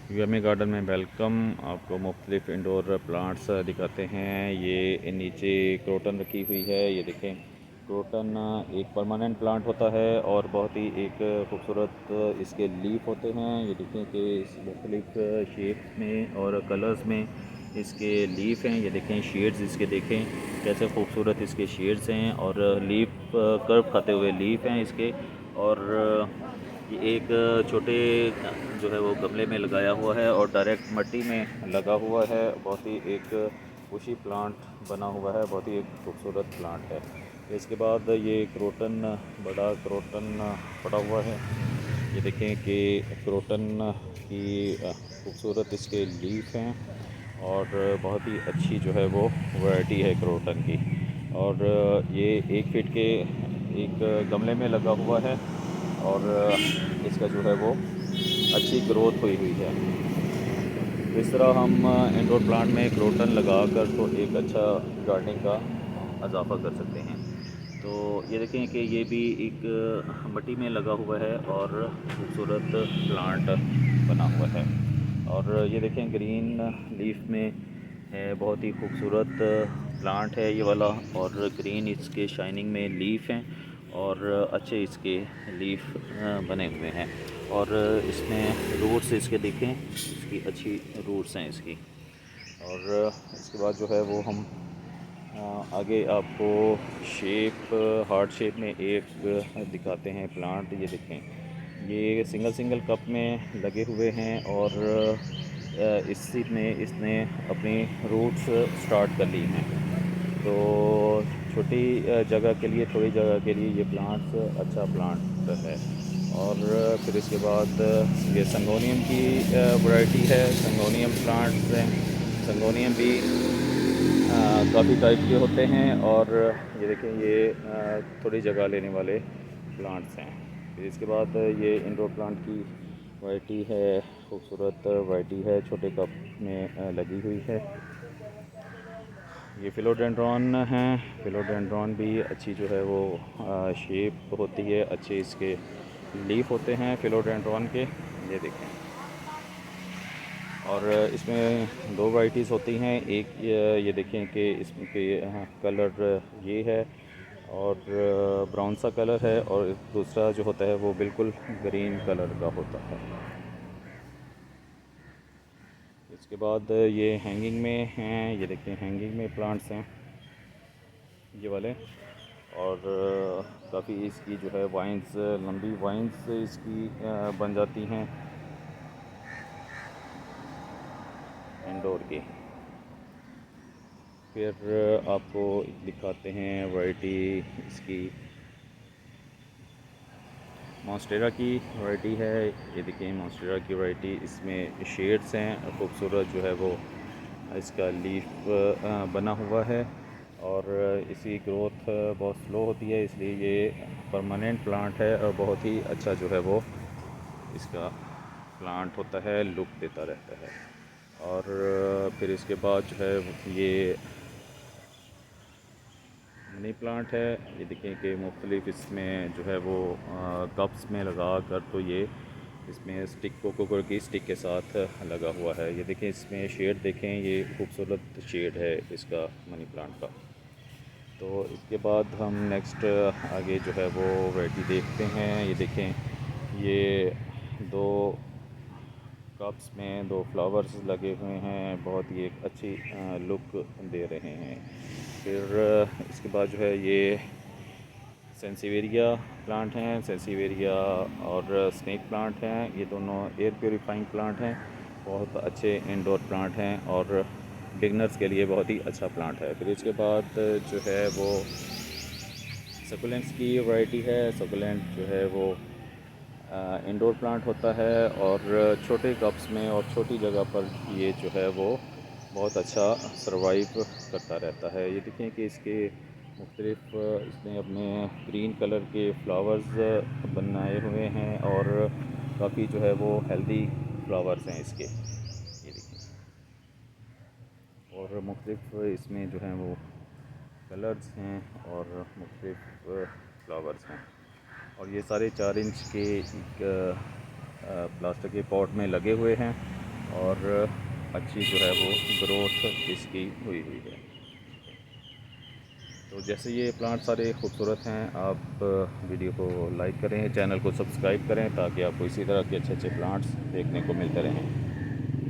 यूएमए garden में welcome. आपको मुख्तलिफ इंडोर प्लांट्स दिखाते हैं। ये नीचे क्रोटन रखी हुई है। ये देखें, क्रोटन एक परमानेंट प्लांट होता है और बहुत ही एक खूबसूरत इसके लीफ होते हैं। ये देखें कि इस मुख्तलिफ शेप्स में और कलर्स में इसके लीफ हैं। ये देखें शेड्स इसके, देखें कैसे खूबसूरत इसके शेड्स हैं और लीफ कर्व खाते हुए लीफ हैं इसके। और ये एक छोटे जो है वो गमले में लगाया हुआ है और डायरेक्ट मिट्टी में लगा हुआ है। बहुत ही एक बुशी प्लांट बना हुआ है, बहुत ही एक खूबसूरत प्लांट है। इसके बाद ये क्रोटन, बड़ा क्रोटन पड़ा हुआ है। ये देखें कि क्रोटन की खूबसूरत इसके लीफ हैं और बहुत ही अच्छी जो है वो वैरायटी है क्रोटन की। और ये 1 फीट के एक गमले में लगा हुआ है और इसका जो है वो अच्छी ग्रोथ हुई हुई है। तो इस तरह हम इंडोर प्लांट में क्रोटन लगा कर तो एक अच्छा गार्डनिंग का इजाफा कर सकते हैं। तो ये देखें कि ये भी एक मिट्टी में लगा हुआ है और खूबसूरत प्लांट बना हुआ है। और ये देखें ग्रीन लीफ में है, बहुत ही खूबसूरत प्लांट है ये वाला। और ग्रीन इसके शाइनिंग में लीफ हैं और अच्छे इसके लीफ बने हुए हैं। और इसमें रूट्स इसके देखें, इसकी अच्छी रूट्स हैं इसकी। और इसके बाद जो है वो हम आगे आपको शेप, हार्ट शेप में एक दिखाते हैं प्लांट। ये देखें, ये सिंगल सिंगल कप में लगे हुए हैं और इसी में इसने अपनी रूट्स स्टार्ट कर ली हैं। तो छोटी जगह के लिए, थोड़ी जगह के लिए ये प्लांट्स अच्छा प्लांट है। और फिर इसके बाद ये संगोनियम की वैरायटी है। संगोनियम प्लांट्स हैं। संगोनियम भी काफ़ी टाइप के होते हैं। और ये देखें, ये थोड़ी जगह लेने वाले प्लांट्स हैं। फिर इसके बाद ये इंडोर प्लांट की वैरायटी है, खूबसूरत वैरायटी है, छोटे कप में लगी हुई है। ये फिलोडेंड्रॉन है। फिलोडेंड्रॉन भी अच्छी जो है वो शेप होती है, अच्छे इसके लीफ होते हैं फिलोडेंड्रॉन के। ये देखें, और इसमें दो वैरायटीज़ होती हैं। एक ये देखें कि इसमें के कलर ये है और ब्राउन सा कलर है, और दूसरा जो होता है वो बिल्कुल ग्रीन कलर का होता है। इसके बाद ये हैंगिंग में हैं। ये देखें, हैंगिंग में प्लांट्स हैं ये वाले। और काफ़ी इसकी जो है वाइन्स, लंबी वाइन्स इसकी बन जाती हैं इंडोर की। फिर आपको दिखाते हैं वैरायटी इसकी, मॉन्स्टेरा की वैरायटी है। ये देखिए मॉन्स्टेरा की वैरायटी, इसमें शेड्स हैं खूबसूरत जो है वो इसका लीफ बना हुआ है। और इसकी ग्रोथ बहुत स्लो होती है, इसलिए ये परमानेंट प्लांट है और बहुत ही अच्छा जो है वो इसका प्लांट होता है, लुक देता रहता है। और फिर इसके बाद जो है ये मनी प्लांट है। ये देखें कि मुख्तलिफ इसमें जो है वो कप्स में लगा कर तो ये इसमें स्टिक, कोको की स्टिक के साथ लगा हुआ है। ये देखें, इसमें शेड देखें, ये खूबसूरत शेड है इसका मनी प्लांट का। तो इसके बाद हम नेक्स्ट आगे जो है वो वैरायटी देखते हैं। ये देखें, ये दो कप्स में दो फ्लावर्स लगे हुए हैं, बहुत ही एक अच्छी लुक दे रहे हैं। फिर इसके बाद जो है ये सेंसिवेरिया प्लांट हैं। सेंसिवेरिया और स्नेक प्लांट हैं। ये दोनों एयर प्योरीफाइंग प्लांट हैं, बहुत अच्छे इंडोर प्लांट हैं और बिगनर्स के लिए बहुत ही अच्छा प्लांट है। फिर इसके बाद जो है वो सकुलेंट्स की वैरायटी है। सकुलेंट जो है वो इंडोर प्लांट होता है और छोटे कप्स में और छोटी जगह पर ये जो है वो बहुत अच्छा सरवाइव करता रहता है। ये देखें कि इसके मुख्तलिफ इसने अपने ग्रीन कलर के फ्लावर्स बनाए हुए हैं और काफ़ी जो है वो हेल्दी फ्लावर्स हैं इसके। ये देखें, और मुख्तलिफ इसमें जो हैं वो कलर्स हैं और मुख्तलिफ फ्लावर्स हैं। और ये सारे 4 इंच के एक प्लास्टिक के पॉट में लगे हुए हैं। और अच्छी जो है वो ग्रोथ इसकी हुई हुई है। तो जैसे ये प्लांट सारे खूबसूरत हैं, आप वीडियो को लाइक करें, चैनल को सब्सक्राइब करें ताकि आपको इसी तरह के अच्छे अच्छे प्लांट्स देखने को मिलते रहें।